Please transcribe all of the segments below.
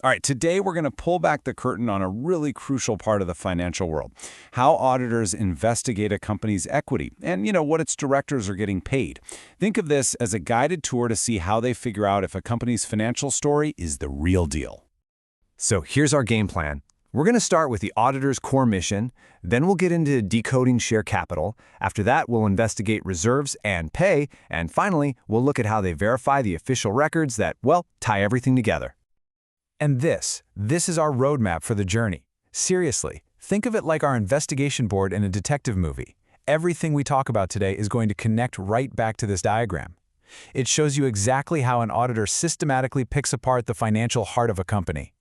All right, today we're going to pull back the curtain on a really crucial part of the financial world, how auditors investigate a company's equity and, what its directors are getting paid. Think of this as a guided tour to see how they figure out if a company's financial story is the real deal. So here's our game plan. We're going to start with the auditor's core mission, then we'll get into decoding share capital. After that, we'll investigate reserves and pay, and finally, we'll look at how they verify the official records that, tie everything together. And this is our roadmap for the journey. Seriously, think of it like our investigation board in a detective movie. Everything we talk about today is going to connect right back to this diagram. It shows you exactly how an auditor systematically picks apart the financial heart of a company.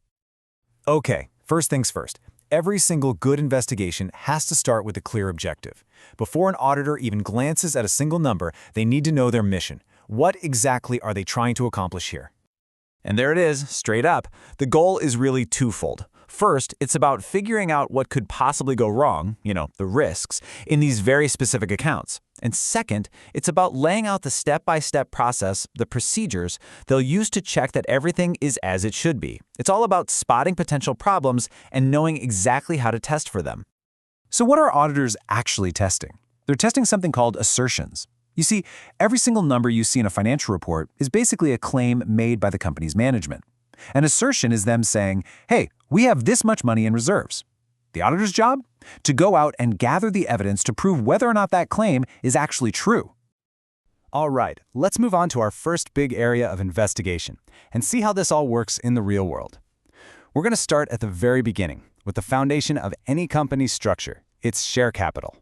Okay, first things first. Every single good investigation has to start with a clear objective. Before an auditor even glances at a single number, they need to know their mission. What exactly are they trying to accomplish here? And there it is, straight up. The goal is really twofold. First, it's about figuring out what could possibly go wrong, the risks, in these very specific accounts. And second, it's about laying out the step-by-step process, the procedures, they'll use to check that everything is as it should be. It's all about spotting potential problems and knowing exactly how to test for them. So what are auditors actually testing? They're testing something called assertions. You see, every single number you see in a financial report is basically a claim made by the company's management. An assertion is them saying, hey, we have this much money in reserves. The auditor's job? To go out and gather the evidence to prove whether or not that claim is actually true. All right, let's move on to our first big area of investigation and see how this all works in the real world. We're going to start at the very beginning with the foundation of any company's structure, its share capital.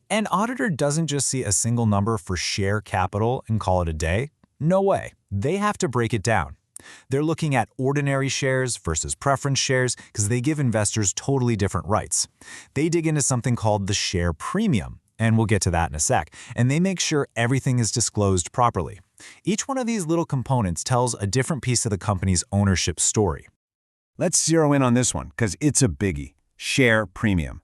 An auditor doesn't just see a single number for share capital and call it a day. No way. They have to break it down. They're looking at ordinary shares versus preference shares because they give investors totally different rights. They dig into something called the share premium, and we'll get to that in a sec, and they make sure everything is disclosed properly. Each one of these little components tells a different piece of the company's ownership story. Let's zero in on this one because it's a biggie. Share premium.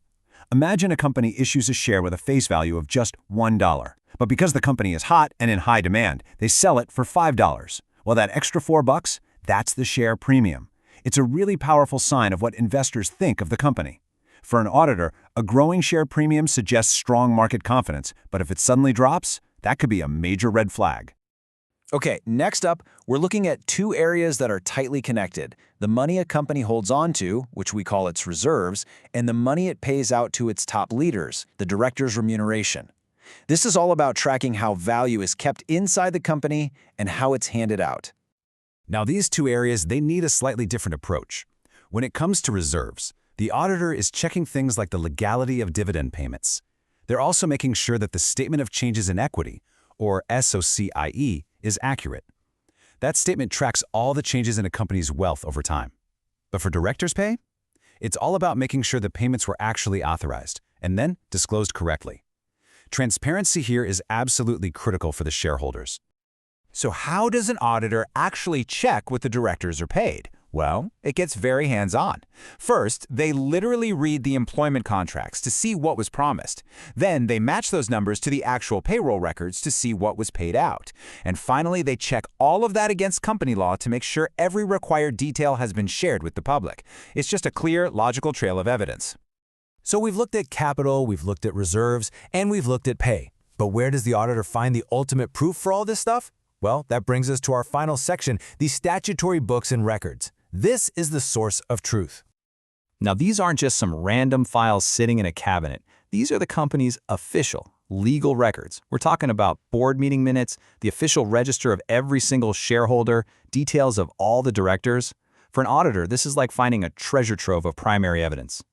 Imagine a company issues a share with a face value of just $1. But because the company is hot and in high demand, they sell it for $5. Well, that extra $4, that's the share premium. It's a really powerful sign of what investors think of the company. For an auditor, a growing share premium suggests strong market confidence, but if it suddenly drops, that could be a major red flag. Okay, next up, we're looking at two areas that are tightly connected. The money a company holds on to, which we call its reserves, and the money it pays out to its top leaders, the director's remuneration. This is all about tracking how value is kept inside the company and how it's handed out. Now, these two areas, they need a slightly different approach. When it comes to reserves, the auditor is checking things like the legality of dividend payments. They're also making sure that the statement of changes in equity, or SOCIE, is accurate. That statement tracks all the changes in a company's wealth over time. But for directors' pay, it's all about making sure the payments were actually authorized and then disclosed correctly. Transparency here is absolutely critical for the shareholders. So how does an auditor actually check what the directors are paid? Well, it gets very hands-on. First, they literally read the employment contracts to see what was promised. Then they match those numbers to the actual payroll records to see what was paid out. And finally, they check all of that against company law to make sure every required detail has been shared with the public. It's just a clear, logical trail of evidence. So we've looked at capital, we've looked at reserves, and we've looked at pay. But where does the auditor find the ultimate proof for all this stuff? Well, that brings us to our final section, the statutory books and records. This is the source of truth. Now, these aren't just some random files sitting in a cabinet. These are the company's official, legal records. We're talking about board meeting minutes, the official register of every single shareholder, details of all the directors. For an auditor, this is like finding a treasure trove of primary evidence.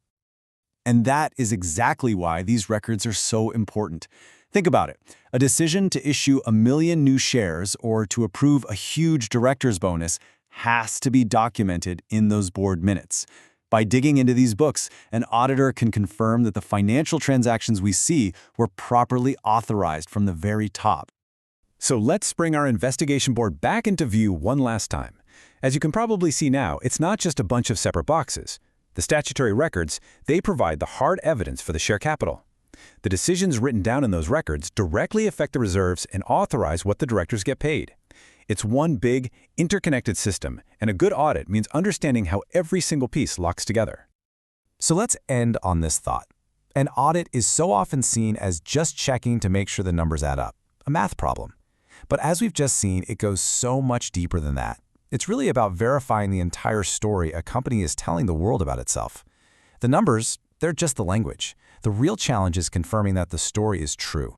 And that is exactly why these records are so important. Think about it. A decision to issue 1 million new shares or to approve a huge director's bonus has to be documented in those board minutes. By digging into these books, an auditor can confirm that the financial transactions we see were properly authorized from the very top. So let's bring our investigation board back into view one last time. As you can probably see now, it's not just a bunch of separate boxes. The statutory records, they provide the hard evidence for the share capital. The decisions written down in those records directly affect the reserves and authorize what the directors get paid. It's one big, interconnected system, and a good audit means understanding how every single piece locks together. So let's end on this thought. An audit is so often seen as just checking to make sure the numbers add up, a math problem. But as we've just seen, it goes so much deeper than that. It's really about verifying the entire story a company is telling the world about itself. The numbers, they're just the language. The real challenge is confirming that the story is true.